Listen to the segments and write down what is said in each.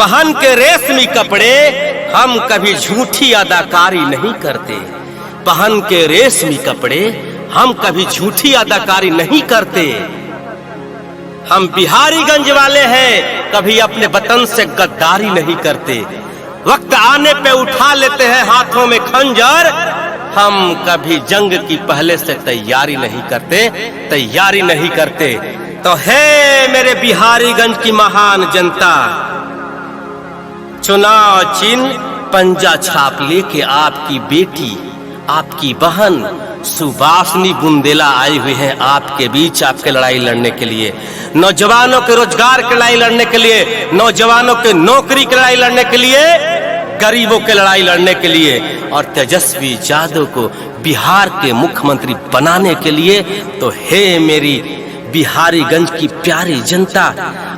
पहन के रेशमी कपड़े हम कभी झूठी अदाकारी नहीं करते। पहन के रेशमी कपड़े हम कभी झूठी अदाकारी नहीं करते। हम बिहारीगंज वाले हैं, कभी अपने वतन से गद्दारी नहीं करते। वक्त आने पे उठा लेते हैं हाथों में खंजर। हम कभी जंग की पहले से तैयारी नहीं करते। तो है मेरे बिहारीगंज की महान जनता, चुनाव चिन्ह पंजा छाप लेके आपकी बेटी, आपकी बहन सुभाषिनी बुंदेला आई हुई है आपके बीच, आपके लड़ाई लड़ने के लिए, नौजवानों के रोजगार की लड़ाई लड़ने के लिए, नौजवानों के नौकरी की लड़ाई लड़ने के लिए, गरीबों की लड़ाई लड़ने के लिए और तेजस्वी यादव को बिहार के मुख्यमंत्री बनाने के लिए। तो हे मेरी बिहारीगंज की प्यारी जनता,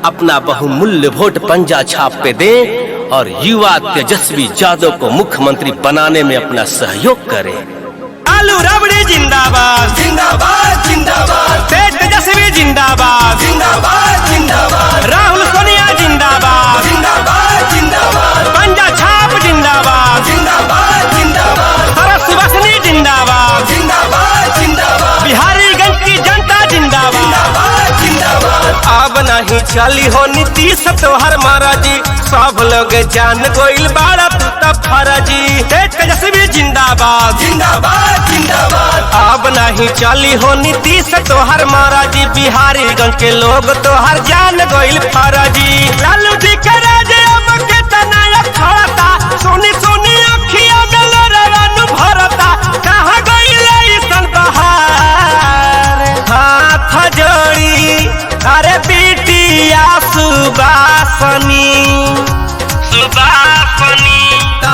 अपना बहुमूल्य वोट पंजा छाप पे दें और युवा तेजस्वी यादव को मुख्यमंत्री बनाने में अपना सहयोग करें। आलू रबड़ी जिंदाबाद जिंदाबाद जिंदाबाद, तेजस्वी जिंदाबाद जिंदाबाद जिंदाबाद, राहुल सोनिया जिंदाबाद जिंदाबाद जिंदाबाद, पंजा छाप जिंदाबाद जिंदाबाद जिंदाबाद, सुभाषिनी जिंदाबाद जिंदाबाद जिंदाबाद, बिहारीगंज की जनता जिंदाबाद जिंदाबाद। अब नहीं चली हो नीतीश तोहर महाराजी, सब लोग जान गोइल बाड़ा तू तब फराजी। तेजस्वी जिंदाबाद जिंदाबाद जिंदाबाद, अब नहीं चली हो नीतीश तोहर महाराजी, बिहारीगंज के लोग तोहर जान गोइल फराजी। लालू जी के राजे अब के तनाया खड़ता, सोनी सोनी अखिया में लरवन भरता, कहाँ गइल ऐसन बहार। हाथ जोड़ी अरे बिटिया सुभाषिनी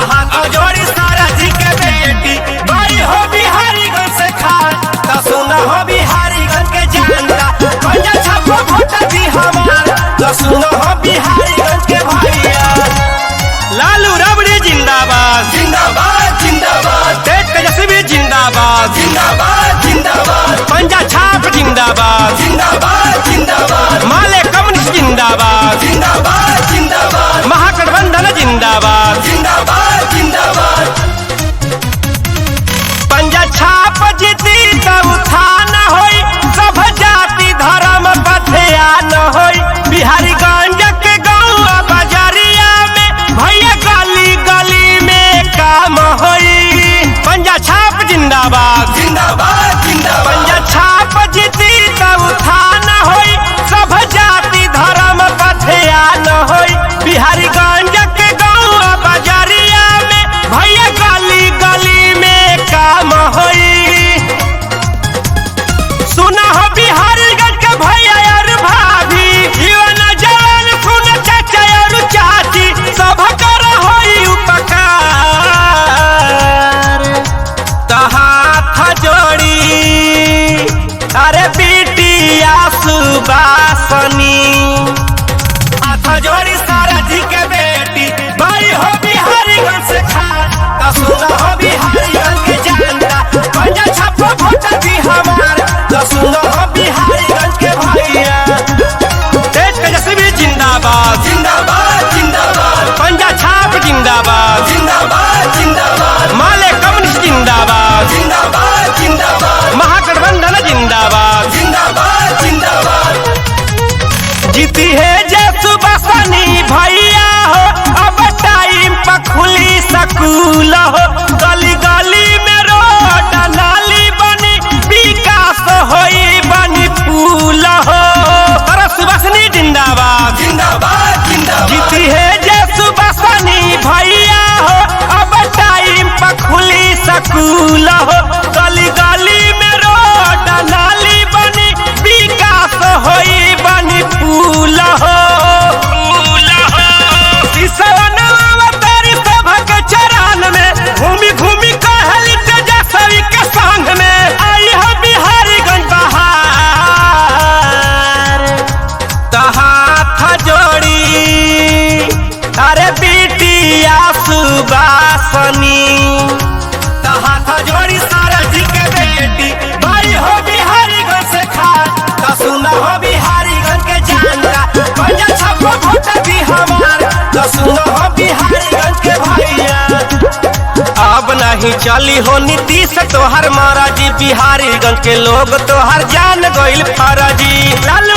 हाथ जोड़ी सारा जी के बेटी, बड़ी हो बिहारीगंज से खान, तो सुना हो बिहारीगंज के जनता, पंजा छापो वोट दी हमार, तो सुना हो बिहारीगंज के भैया। लालू रबड़ी जिंदाबाद जिंदाबाद जिंदाबाद, तेजस्वी जिंदाबाद जिंदाबाद जिंदाबाद, पंजा छाप जिंदाबाद जिंदाबाद जिंदाबाद, माले कम्युनिस्ट जिंदाबाद जिंदाबाद जिंदाबाद, महागठबंधन जिंदाबाद जिंदाबाद जिंदाबाद। पंजा छाप जीती तब उत्थान होई, सब जाति धर्म बधिया न होई, बिहारीगंज के गाँव बाजारिया में भैया गली गली में काम होई। पंजा छाप जिंदाबाद जिंदाबाद जिंदाबाद, पंजा छाप जीती तब उत्थान होई, सब जाति धर्म बधिया न होई, बिहारीगंज के गाँव बाजारिया में भैया गली गली में काम होई। सुना हो बिहारीगंज के भैया और भाभी, युवा जवान सुन चाचा और चाची, सब कर होई उपकार। तो हाथ जोड़ी अरे बिटिया सुभाषिनी, हाथ जोड़ी सारा जी के बेटी, बड़ी हो बिहारीगंज से खान, तो सुना हो बिहारीगंज के जनता, पंजा छापो वोट दी हमार, तो सुना हो बिहारीगंज के भैया। तेजस्वी जिंदाबाद जिंदाबाद जिंदाबाद, पंजा छाप जिंदाबाद जिंदाबाद जिंदाबाद, माले कम्युनिस्ट जिंदाबाद जिंदाबाद जिंदाबाद, महागठबंधन जिंदाबाद जिंदाबाद जिंदाबाद। जीती है जय सुभाषिनी भैया हो, अब टाइम पर खुली स्कूल हो, गली गली में रोड नाली बनी, विकास होई बनी पुल हो। सुभाषिनी जिंदाबाद जिंदाबाद जिंदाबाद, जीती है जय सुभाषिनी भैया हो, अब टाइम पर खुली स्कूल हो, गली गली में रोड नाली बनी, विकास होई बनी पुल हो। चरण में घूमी घूमी कहली तेजस्वी के संग में, आई हो बिहारीगंज बहार। तो हाथ जोड़ी अरे बिटिया सुभाषिनी, तो हाथ जोड़ी सारा जी के बेटी, बड़ी हो बिहारीगंज से खान, तो सुना हो बिहारीगंज के जनता, पंजा छापो वोट दी हमार, तो नहीं चली हो नीतीश तोहर महाराजी, बिहारी गंज के लोग तोहर जान गइल फराजी। लाल